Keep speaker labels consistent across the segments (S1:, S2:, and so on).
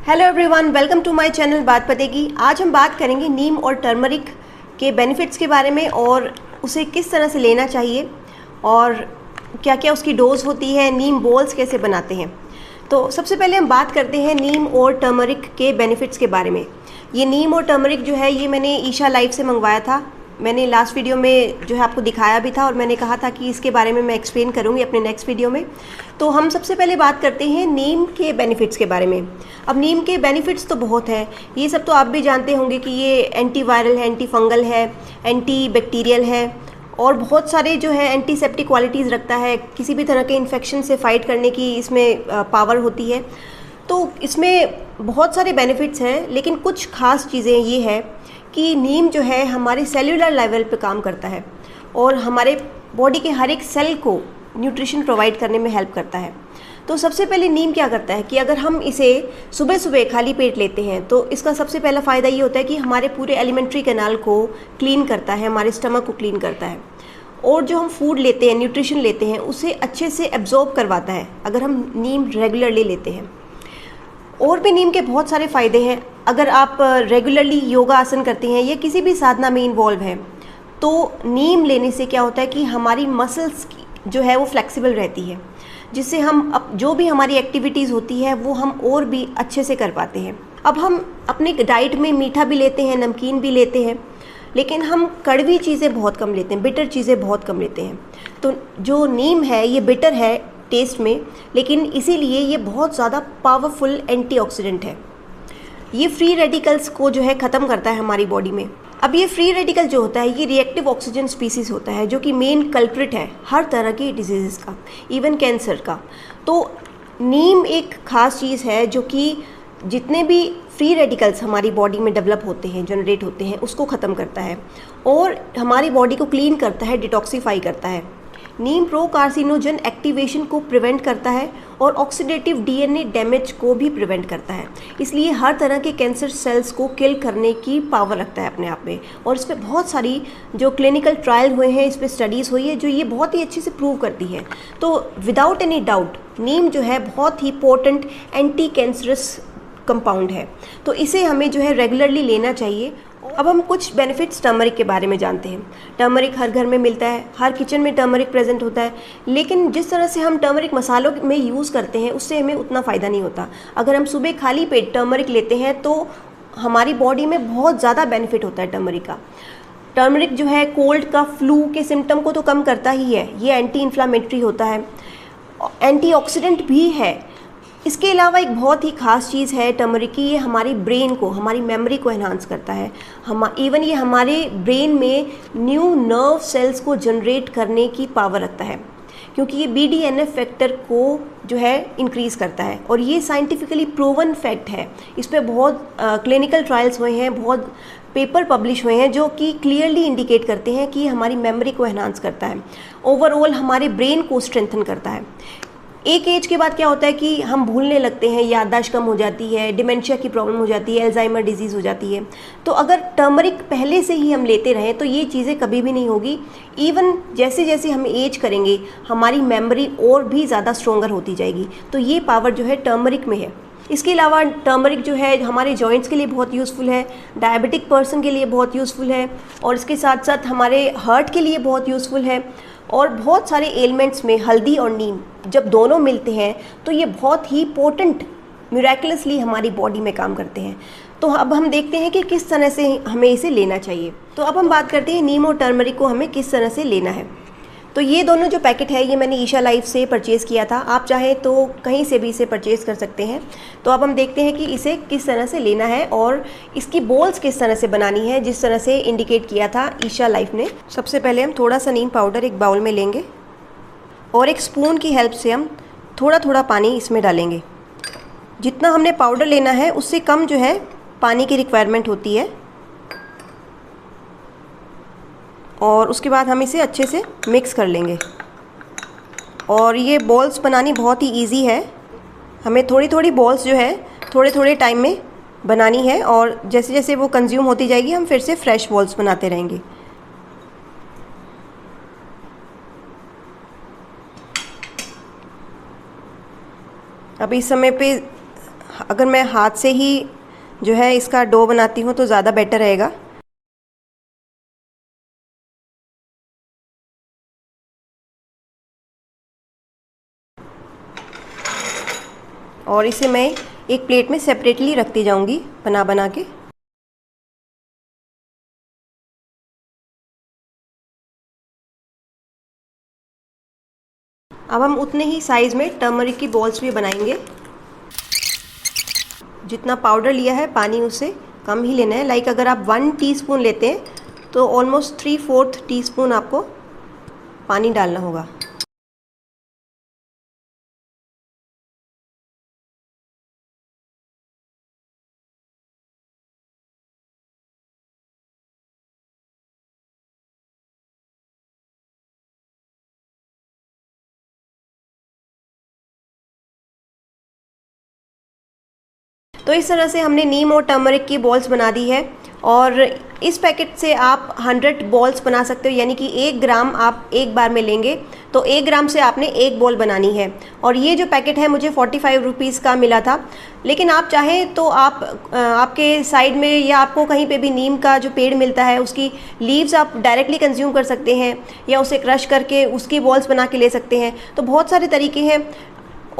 S1: Hello everyone, welcome to my channel बात पते की। आज हम बात करेंगे नीम और टर्मरिक के बेनिफिट्स के बारे में और उसे किस तरह से लेना चाहिए और क्या क्या उसकी डोज होती है, नीम बॉल्स कैसे बनाते हैं। तो सबसे पहले हम बात करते हैं नीम और टर्मरिक के बेनिफिट्स के बारे में। ये नीम और टर्मरिक जो है ये मैंने ईशा लाइफ से मंगवाया था। मैंने लास्ट वीडियो में जो है आपको दिखाया भी था और मैंने कहा था कि इसके बारे में मैं एक्सप्लेन करूँगी अपने नेक्स्ट वीडियो में। तो हम सबसे पहले बात करते हैं नीम के बेनिफिट्स के बारे में। अब नीम के बेनिफिट्स तो बहुत हैं, ये सब तो आप भी जानते होंगे कि ये एंटी वायरल है, एंटी फंगल है, एंटी बैक्टीरियल है और बहुत सारे जो है एंटीसेप्टिक क्वालिटीज़ रखता है। किसी भी तरह के इन्फेक्शन से फाइट करने की इसमें पावर होती है। तो इसमें बहुत सारे बेनिफिट्स हैं, लेकिन कुछ खास चीज़ें ये है कि नीम जो है हमारे सेल्यूलर लेवल पे काम करता है और हमारे बॉडी के हर एक सेल को न्यूट्रिशन प्रोवाइड करने में हेल्प करता है। तो सबसे पहले नीम क्या करता है कि अगर हम इसे सुबह सुबह खाली पेट लेते हैं तो इसका सबसे पहला फ़ायदा ये होता है कि हमारे पूरे एलिमेंट्री कैनाल को क्लीन करता है, हमारे स्टमक को क्लीन करता है और जो हम फूड लेते हैं, न्यूट्रिशन लेते हैं, उसे अच्छे से एब्जॉर्ब करवाता है अगर हम नीम रेगुलरली लेते हैं। और भी नीम के बहुत सारे फ़ायदे हैं। अगर आप रेगुलरली योगा आसन करते हैं या किसी भी साधना में इन्वॉल्व हैं तो नीम लेने से क्या होता है कि हमारी मसल्स जो है वो फ्लेक्सिबल रहती है, जिससे हम जो भी हमारी एक्टिविटीज़ होती है वो हम और भी अच्छे से कर पाते हैं। अब हम अपने डाइट में मीठा भी लेते हैं, नमकीन भी लेते हैं, लेकिन हम कड़वी चीज़ें बहुत कम लेते हैं, बिटर चीज़ें बहुत कम लेते हैं। तो जो नीम है ये बिटर है टेस्ट में, लेकिन इसीलिए ये बहुत ज़्यादा पावरफुल एंटीऑक्सीडेंट है। ये फ्री रेडिकल्स को जो है ख़त्म करता है हमारी बॉडी में। अब ये फ्री रेडिकल जो होता है ये रिएक्टिव ऑक्सीजन स्पीसीज होता है, जो कि मेन कल्प्रिट है हर तरह की डिजीज़ का, इवन कैंसर का। तो नीम एक ख़ास चीज़ है जो कि जितने भी फ्री रेडिकल्स हमारी बॉडी में डेवलप होते हैं, जनरेट होते हैं, उसको ख़त्म करता है और हमारी बॉडी को क्लीन करता है, डिटॉक्सीफाई करता है। नीम प्रो कार्सिनोजन एक्टिवेशन को प्रिवेंट करता है और ऑक्सीडेटिव डीएनए डैमेज को भी प्रिवेंट करता है। इसलिए हर तरह के कैंसर सेल्स को किल करने की पावर रखता है अपने आप में। और इस पर बहुत सारी जो क्लिनिकल ट्रायल हुए हैं, इस पर स्टडीज़ हुई है जो ये बहुत ही अच्छे से प्रूव करती है। तो विदाउट एनी डाउट नीम जो है बहुत ही पोटेंट एंटी कैंसरस कंपाउंड है, तो इसे हमें जो है रेगुलरली लेना चाहिए। अब हम कुछ बेनिफिट्स टर्मरिक के बारे में जानते हैं। टर्मरिक हर घर में मिलता है, हर किचन में टर्मरिक प्रेजेंट होता है, लेकिन जिस तरह से हम टर्मरिक मसालों में यूज़ करते हैं उससे हमें उतना फ़ायदा नहीं होता। अगर हम सुबह खाली पेट टर्मरिक लेते हैं तो हमारी बॉडी में बहुत ज़्यादा बेनिफिट होता है टर्मरिक का। टर्मरिक जो है कोल्ड का, फ्लू के सिम्टम को तो कम करता ही है, ये एंटी इन्फ्लामेटरी होता है, एंटीऑक्सीडेंट भी है। इसके अलावा एक बहुत ही ख़ास चीज़ है टर्मरिक की, ये हमारी ब्रेन को, हमारी मेमोरी को एनहांस करता है। इवन ये हमारे ब्रेन में न्यू नर्व सेल्स को जनरेट करने की पावर रखता है, क्योंकि ये BDNF फैक्टर को जो है इंक्रीज़ करता है और ये साइंटिफिकली प्रूवन फैक्ट है। इस पर बहुत क्लिनिकल ट्रायल्स हुए हैं, बहुत पेपर पब्लिश हुए हैं जो कि क्लियरली इंडिकेट करते हैं कि हमारी मेमोरी को एनहांस करता है, ओवरऑल हमारे ब्रेन को स्ट्रेंथन करता है। एक एज के बाद क्या होता है कि हम भूलने लगते हैं, याददाश्त कम हो जाती है, डिमेंशिया की प्रॉब्लम हो जाती है, अल्जाइमर डिजीज़ हो जाती है। तो अगर टर्मरिक पहले से ही हम लेते रहें तो ये चीज़ें कभी भी नहीं होगी। इवन जैसे जैसे हम एज करेंगे हमारी मेमोरी और भी ज़्यादा स्ट्रोंगर होती जाएगी। तो ये पावर जो है टर्मरिक में है। इसके अलावा टर्मरिक जो है हमारे जॉइंट्स के लिए बहुत यूज़फुल है, डायबिटिक पर्सन के लिए बहुत यूज़फुल है और इसके साथ साथ हमारे हार्ट के लिए बहुत यूज़फुल है। और बहुत सारे एलिमेंट्स में हल्दी और नीम जब दोनों मिलते हैं तो ये बहुत ही पोटेंट मिरेकलसली हमारी बॉडी में काम करते हैं। तो अब हम देखते हैं कि किस तरह से हमें इसे लेना चाहिए। तो अब हम बात करते हैं नीम और टर्मरिक को हमें किस तरह से लेना है। तो ये दोनों जो पैकेट है ये मैंने ईशा लाइफ से परचेज़ किया था, आप चाहें तो कहीं से भी इसे परचेज़ कर सकते हैं। तो अब हम देखते हैं कि इसे किस तरह से लेना है और इसकी बॉल्स किस तरह से बनानी है, जिस तरह से इंडिकेट किया था ईशा लाइफ ने। सबसे पहले हम थोड़ा सा नीम पाउडर एक बाउल में लेंगे और एक स्पून की हेल्प से हम थोड़ा थोड़ा पानी इसमें डालेंगे। जितना हमने पाउडर लेना है उससे कम जो है पानी की रिक्वायरमेंट होती है और उसके बाद हम इसे अच्छे से मिक्स कर लेंगे। और ये बॉल्स बनानी बहुत ही इजी है, हमें थोड़ी थोड़ी बॉल्स जो है थोड़े थोड़े टाइम में बनानी है और जैसे जैसे वो कंज्यूम होती जाएगी हम फिर से फ्रेश बॉल्स बनाते रहेंगे। अब इस समय पे अगर मैं हाथ से ही जो है इसका डो बनाती हूँ तो ज़्यादा बेटर रहेगा। और इसे मैं एक प्लेट में सेपरेटली रखती जाऊंगी बना बना के। अब हम उतने ही साइज़ में टर्मरिक की बॉल्स भी बनाएंगे। जितना पाउडर लिया है पानी उससे कम ही लेना है। लाइक अगर आप 1 टीस्पून लेते हैं तो ऑलमोस्ट 3/4 टीस्पून आपको पानी डालना होगा। तो इस तरह से हमने नीम और टर्मरिक की बॉल्स बना दी है और इस पैकेट से आप 100 बॉल्स बना सकते हो, यानी कि 1 ग्राम आप एक बार में लेंगे तो 1 ग्राम से आपने 1 बॉल बनानी है। और ये जो पैकेट है मुझे 45 रुपीज़ का मिला था, लेकिन आप चाहें तो आप आपके साइड में या आपको कहीं पे भी नीम का जो पेड़ मिलता है उसकी लीव्स आप डायरेक्टली कंज्यूम कर सकते हैं या उसे क्रश करके उसकी बॉल्स बना के ले सकते हैं। तो बहुत सारे तरीके हैं।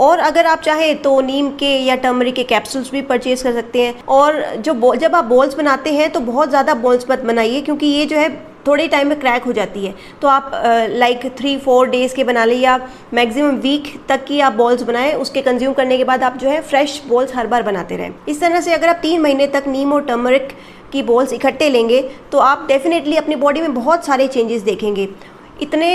S1: और अगर आप चाहें तो नीम के या टर्मरिक के कैप्सूल्स भी परचेज़ कर सकते हैं। और जब आप बॉल्स बनाते हैं तो बहुत ज़्यादा बॉल्स मत बनाइए, क्योंकि ये जो है थोड़े टाइम में क्रैक हो जाती है। तो आप लाइक 3-4 डेज़ के बना लें या मैक्सिमम वीक तक की आप बॉल्स बनाएं। उसके कंज्यूम करने के बाद आप जो है फ्रेश बॉल्स हर बार बनाते रहें। इस तरह से अगर आप 3 महीने तक नीम और टर्मरिक की बॉल्स इकट्ठे लेंगे तो आप डेफिनेटली अपनी बॉडी में बहुत सारे चेंजेस देखेंगे। इतने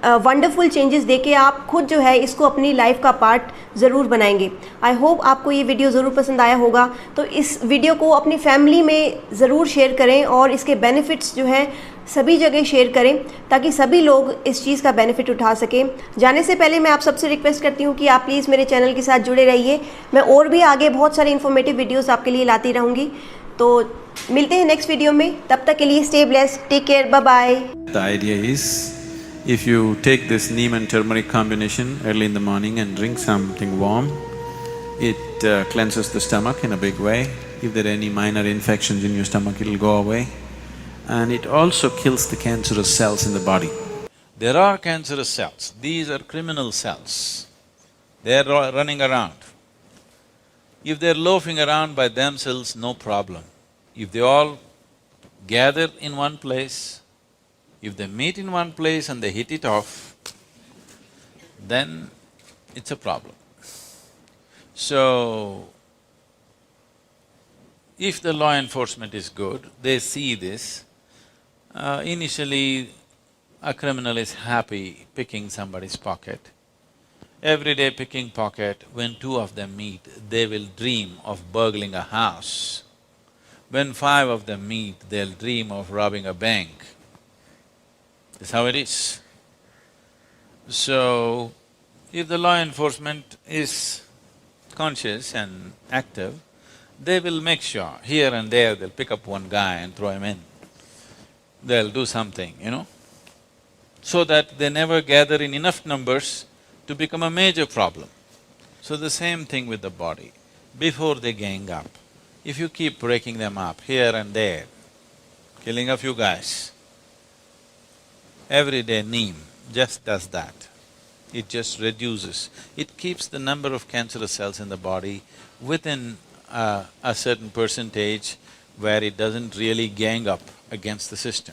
S1: वंडरफुल चेंजेस देके आप खुद जो है इसको अपनी लाइफ का पार्ट ज़रूर बनाएंगे। आई होप आपको ये वीडियो ज़रूर पसंद आया होगा। तो इस वीडियो को अपनी फैमिली में ज़रूर शेयर करें और इसके बेनिफिट्स जो हैं सभी जगह शेयर करें ताकि सभी लोग इस चीज़ का बेनिफिट उठा सकें। जाने से पहले मैं आप सबसे रिक्वेस्ट करती हूँ कि आप प्लीज़ मेरे चैनल के साथ जुड़े रहिए। मैं और भी आगे बहुत सारे इन्फॉर्मेटिव वीडियोज़ आपके लिए लाती रहूँगी। तो मिलते हैं नेक्स्ट वीडियो में, तब तक के लिए stay blessed, take care, bye bye.
S2: The idea is, if you take this neem and turmeric combination early in the morning and drink something warm, it cleanses the stomach in a big way. If there are any minor infections in your stomach, it'll go away. And it also kills the cancerous cells in the body. There are cancerous cells, these are criminal cells. They're running around. If they're loafing around by themselves, no problem. If they all gather in one place, if they meet in one place and they hit it off, then it's a problem. So, if the law enforcement is good, they see this. Initially, a criminal is happy picking somebody's pocket. Every day picking pocket, when 2 of them meet, they will dream of burgling a house. When 5 of them meet, they'll dream of robbing a bank. That's how it is. So, if the law enforcement is conscious and active, they will make sure, here and there they'll pick up one guy and throw him in. They'll do something, so that they never gather in enough numbers to become a major problem. So the same thing with the body. Before they gang up, if you keep breaking them up here and there, killing a few guys, every day neem just does that. It just reduces. It keeps the number of cancerous cells in the body within a certain percentage where it doesn't really gang up against the system.